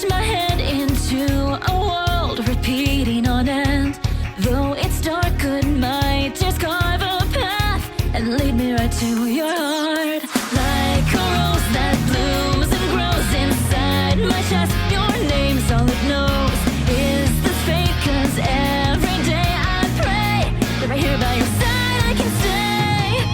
bash my head into a world repeating on end. Though it's dark, could my tears carve a path and lead me right to your heart? Like a rose that blooms and grows inside my chest, your name's all it knows. Is this fake? 'Cause every day I pray that right here by your side I can stay.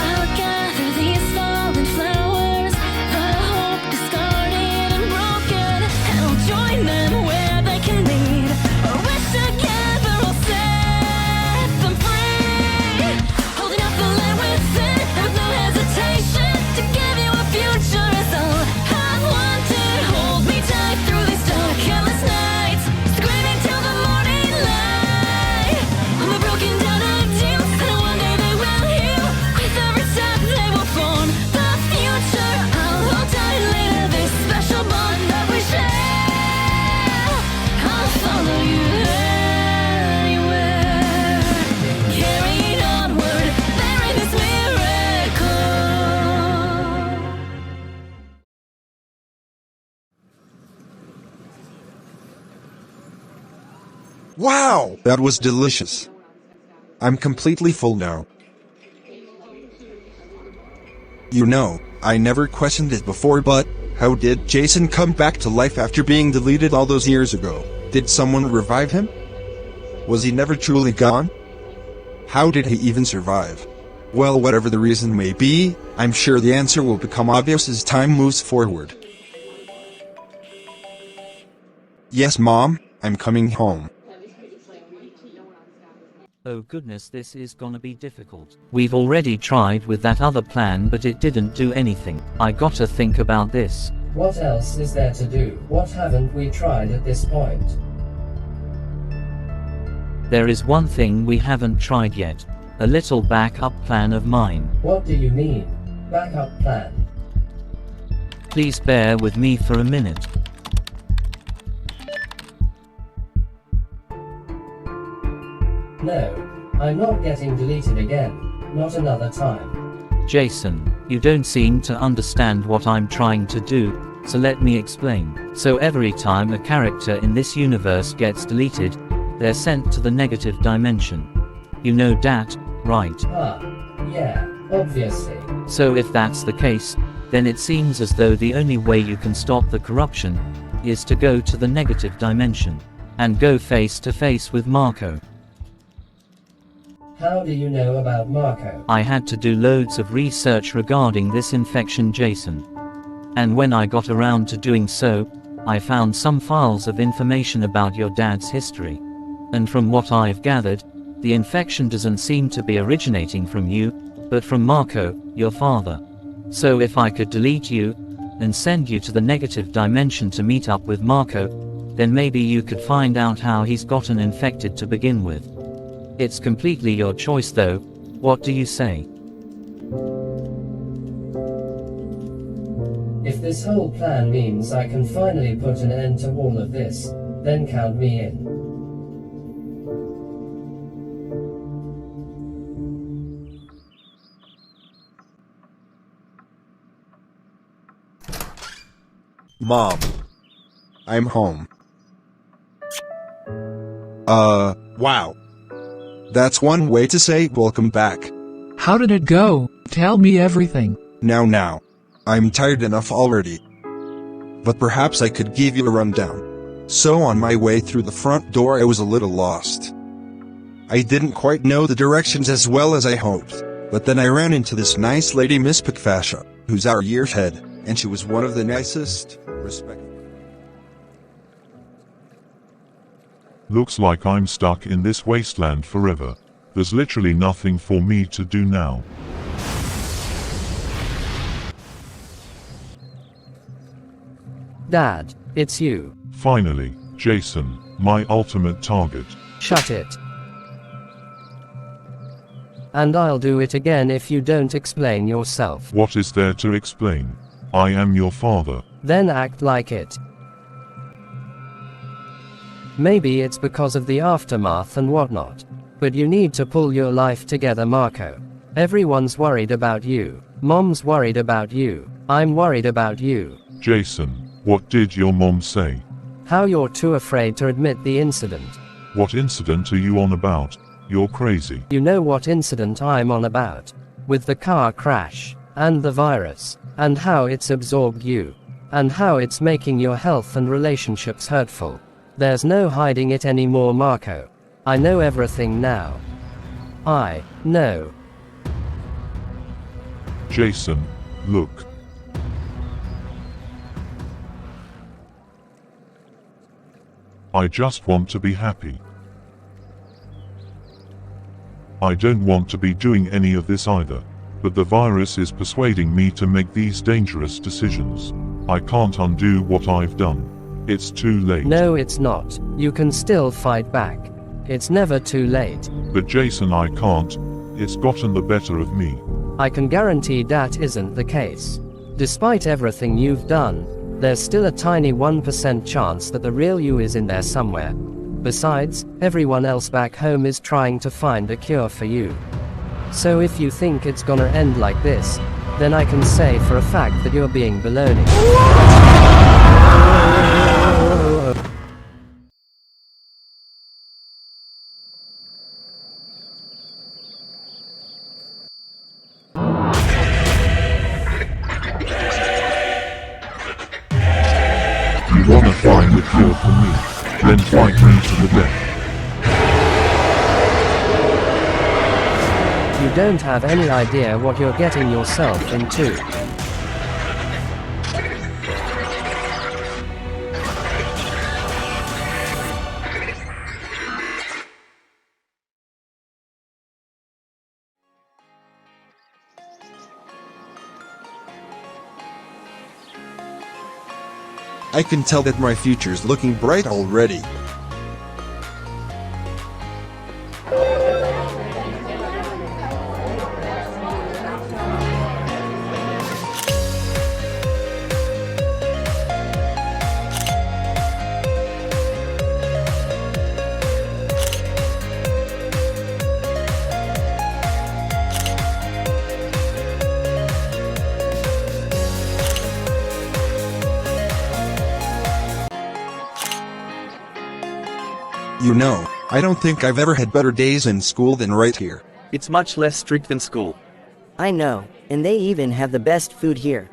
I'll gather these fallen flowers, but I hope discarded and broken, and I'll join them where they can lead, or wish together I'll set them free. Holding up the land within, and with no hesitation, to give you a future is all I've wanted. Hold me tight through these dark, endless nights, screaming till the morning light. On the broken down ideals, and one day they will heal. With every step they will form the future. I'll hold tightly to this special bond that we share. I'll follow you anywhere, carrying onward, bearing this miracle. Wow, that was delicious. I'm completely full now. You know, I never questioned it before, but how did Jason come back to life after being deleted all those years ago? Did someone revive him? Was he never truly gone? How did he even survive? Well, whatever the reason may be, I'm sure the answer will become obvious as time moves forward. Yes, Mom, I'm coming home. Oh goodness, this is gonna be difficult. We've already tried with that other plan, but it didn't do anything. I gotta think about this. What else is there to do? What haven't we tried at this point? There is one thing we haven't tried yet. A little backup plan of mine. What do you mean? Backup plan? Please bear with me for a minute. No, I'm not getting deleted again. Not another time. Jason, you don't seem to understand what I'm trying to do, so let me explain. So every time a character in this universe gets deleted, they're sent to the negative dimension. You know that, right? Yeah, obviously. So if that's the case, then it seems as though the only way you can stop the corruption is to go to the negative dimension and go face to face with Marco. How do you know about Marco? I had to do loads of research regarding this infection, Jason. And when I got around to doing so, I found some files of information about your dad's history. And from what I've gathered, the infection doesn't seem to be originating from you, but from Marco, your father. So if I could delete you and send you to the negative dimension to meet up with Marco, then maybe you could find out how he's gotten infected to begin with. It's completely your choice though. What do you say? If this whole plan means I can finally put an end to all of this, then count me in. Mom, I'm home. Wow. That's one way to say welcome back. How did it go? Tell me everything. Now. I'm tired enough already. But perhaps I could give you a rundown. So on my way through the front door I was a little lost. I didn't quite know the directions as well as I hoped, but then I ran into this nice lady, Miss Pickfascia, who's our year's head, and she was one of the nicest, respectful. Looks like I'm stuck in this wasteland forever. There's literally nothing for me to do now. Dad, it's you. Finally, Jason, my ultimate target. Shut it. And I'll do it again if you don't explain yourself. What is there to explain? I am your father. Then act like it. Maybe it's because of the aftermath and whatnot. But you need to pull your life together, Marco. Everyone's worried about you. Mom's worried about you. I'm worried about you. Jason, what did your mom say? How you're too afraid to admit the incident. What incident are you on about? You're crazy. You know what incident I'm on about. With the car crash, and the virus, and how it's absorbed you, and how it's making your health and relationships hurtful. There's no hiding it anymore, Marco. I know everything now. I know. Jason, look. I just want to be happy. I don't want to be doing any of this either. But the virus is persuading me to make these dangerous decisions. I can't undo what I've done. It's too late. No, it's not. You can still fight back. It's never too late. But Jason, I can't. It's gotten the better of me. I can guarantee that isn't the case. Despite everything you've done, there's still a tiny 1% chance that the real you is in there somewhere. Besides, everyone else back home is trying to find a cure for you. So if you think it's gonna end like this, then I can say for a fact that you're being baloney. You wanna find the cure for me? Then fight me to the death. You don't have any idea what you're getting yourself into. I can tell that my future's looking bright already. You know, I don't think I've ever had better days in school than right here. It's much less strict than school. I know, and they even have the best food here.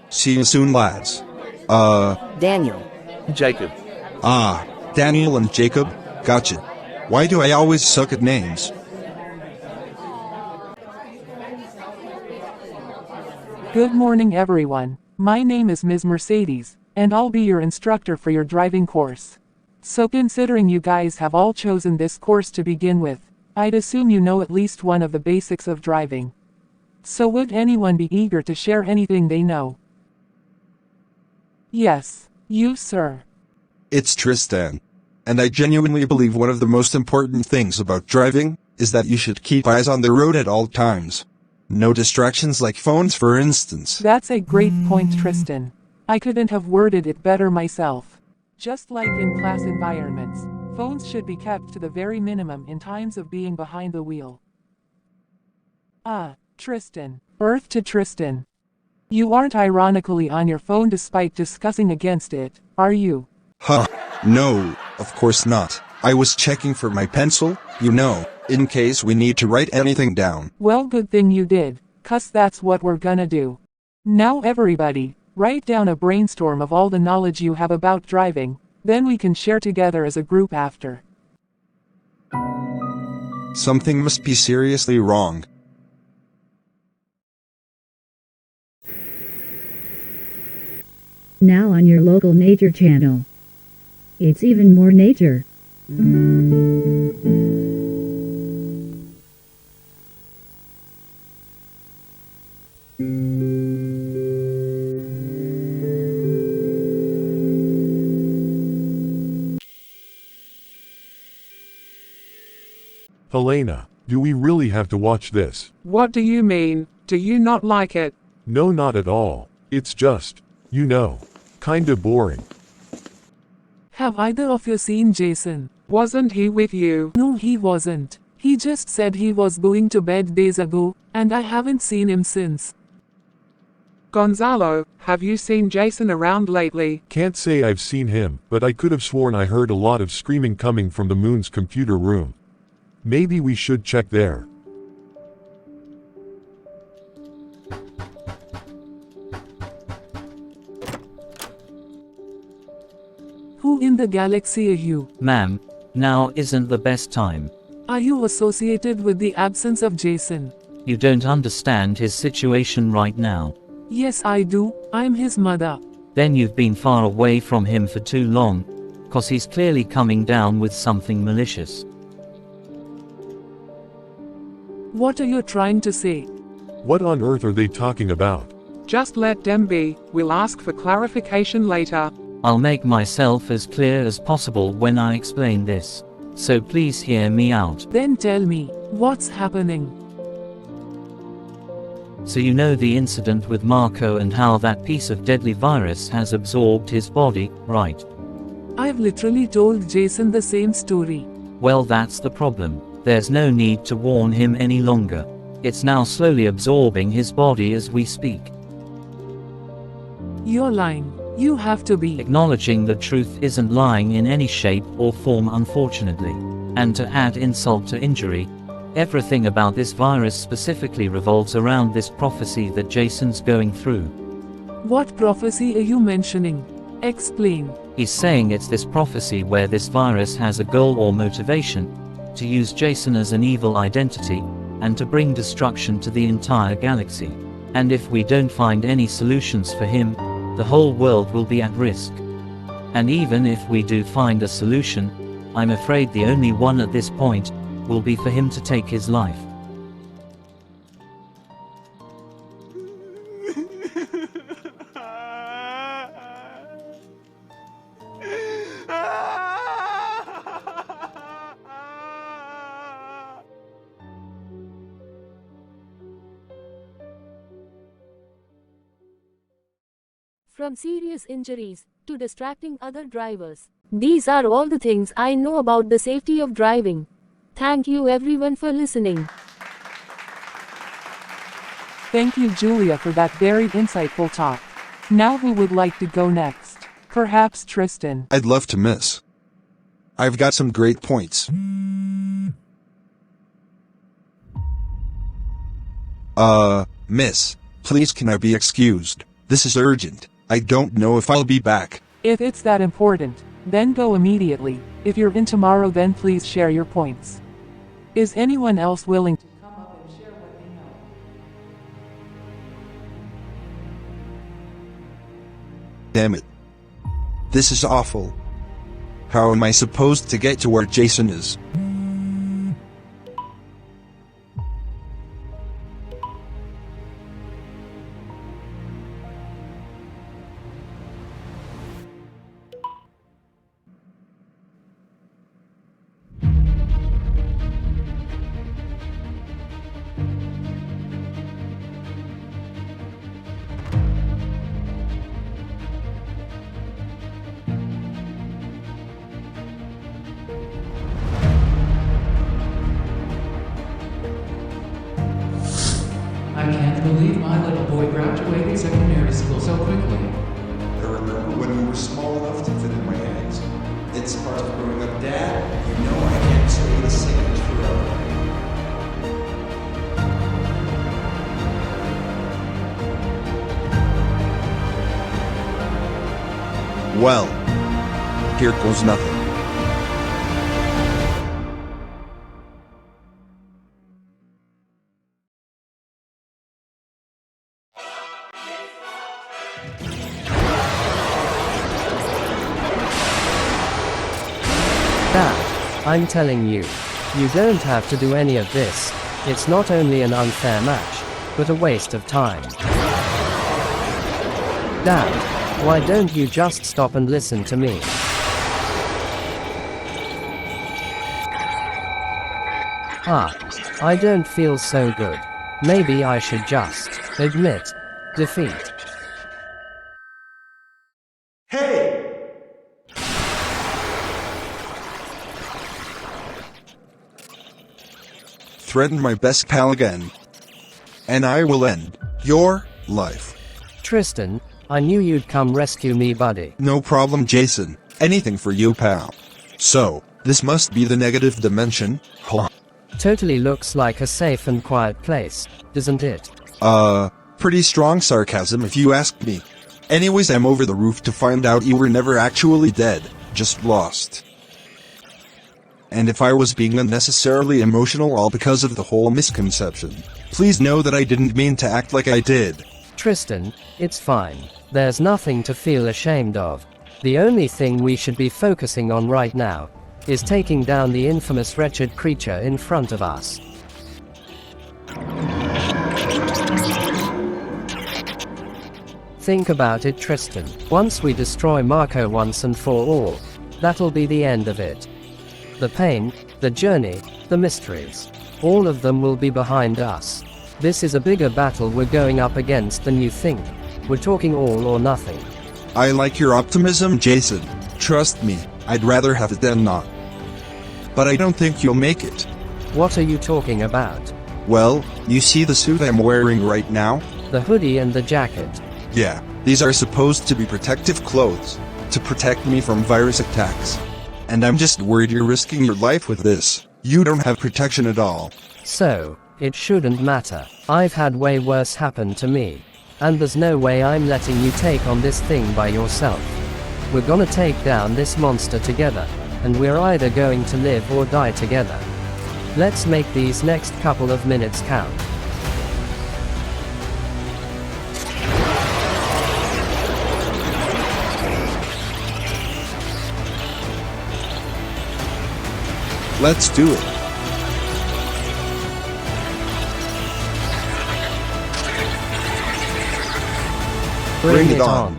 See you soon, lads. Daniel. Jacob. Daniel and Jacob? Gotcha. Why do I always suck at names? Good morning, everyone. My name is Ms. Mercedes, and I'll be your instructor for your driving course. So considering you guys have all chosen this course to begin with, I'd assume you know at least one of the basics of driving. So would anyone be eager to share anything they know? Yes, you, sir. It's Tristan. And I genuinely believe one of the most important things about driving is that you should keep eyes on the road at all times. No distractions like phones, for instance. That's a great point, Tristan. I couldn't have worded it better myself. Just like in class environments, phones should be kept to the very minimum in times of being behind the wheel. Tristan. Earth to Tristan. You aren't ironically on your phone despite discussing against it, are you? No, of course not. I was checking for my pencil, you know, in case we need to write anything down. Well, good thing you did, 'cause that's what we're gonna do. Now everybody, write down a brainstorm of all the knowledge you have about driving, then we can share together as a group after. Something must be seriously wrong. Now on your local nature channel. It's even more nature. Helena, do we really have to watch this? What do you mean? Do you not like it? No, not at all. It's just, you know, kinda boring. Have either of you seen Jason? Wasn't he with you? No, he wasn't. He just said he was going to bed days ago, and I haven't seen him since. Gonzalo, have you seen Jason around lately? Can't say I've seen him, but I could have sworn I heard a lot of screaming coming from the moon's computer room. Maybe we should check there. Who in the galaxy are you? Ma'am, now isn't the best time. Are you associated with the absence of Jason? You don't understand his situation right now. Yes, I do. I'm his mother. Then you've been far away from him for too long, 'cause he's clearly coming down with something malicious. What are you trying to say? What on earth are they talking about? Just let them be. We'll ask for clarification later. I'll make myself as clear as possible when I explain this. So please hear me out. Then tell me, what's happening? So you know the incident with Marco and how that piece of deadly virus has absorbed his body, right? I've literally told Jason the same story. Well, that's the problem. There's no need to warn him any longer. It's now slowly absorbing his body as we speak. You're lying. You have to be. Acknowledging the truth isn't lying in any shape or form, unfortunately. And to add insult to injury, everything about this virus specifically revolves around this prophecy that Jason's going through. What prophecy are you mentioning? Explain. He's saying it's this prophecy where this virus has a goal or motivation to use Jason as an evil identity and to bring destruction to the entire galaxy. And if we don't find any solutions for him, the whole world will be at risk. And even if we do find a solution, I'm afraid the only one at this point will be for him to take his life. From serious injuries to distracting other drivers. These are all the things I know about the safety of driving. Thank you everyone for listening. Thank you, Julia, for that very insightful talk. Now who would like to go next? Perhaps Tristan. I'd love to, miss. I've got some great points. Miss, please can I be excused? This is urgent. I don't know if I'll be back. If it's that important, then go immediately. If you're in tomorrow, then please share your points. Is anyone else willing to come up and share what they know? Damn it. This is awful. How am I supposed to get to where Jason is? I can't believe my little boy graduated secondary school so quickly. I remember when we were small enough to fit in my hands. It's part of growing up, Dad. You know I can't stay the same as forever. Well, here goes nothing. Dad, I'm telling you, you don't have to do any of this. It's not only an unfair match, but a waste of time. Dad, why don't you just stop and listen to me? I don't feel so good. Maybe I should just admit defeat. Hey! Threaten my best pal again, and I will end your life. Tristan, I knew you'd come rescue me, buddy. No problem, Jason. Anything for you, pal. So, this must be the negative dimension, huh? Totally looks like a safe and quiet place, doesn't it? Pretty strong sarcasm if you ask me. Anyways, I'm over the roof to find out you were never actually dead, just lost. And if I was being unnecessarily emotional all because of the whole misconception, please know that I didn't mean to act like I did. Tristan, it's fine. There's nothing to feel ashamed of. The only thing we should be focusing on right now is taking down the infamous wretched creature in front of us. Think about it, Tristan. Once we destroy Marco once and for all, that'll be the end of it. The pain, the journey, the mysteries, all of them will be behind us. This is a bigger battle we're going up against than you think. We're talking all or nothing. I like your optimism, Jason. Trust me, I'd rather have it than not. But I don't think you'll make it. What are you talking about? Well, you see the suit I'm wearing right now? The hoodie and the jacket. Yeah, these are supposed to be protective clothes, to protect me from virus attacks. And I'm just worried you're risking your life with this. You don't have protection at all. So, it shouldn't matter. I've had way worse happen to me. And there's no way I'm letting you take on this thing by yourself. We're gonna take down this monster together, and we're either going to live or die together. Let's make these next couple of minutes count. Let's do it. Bring it on.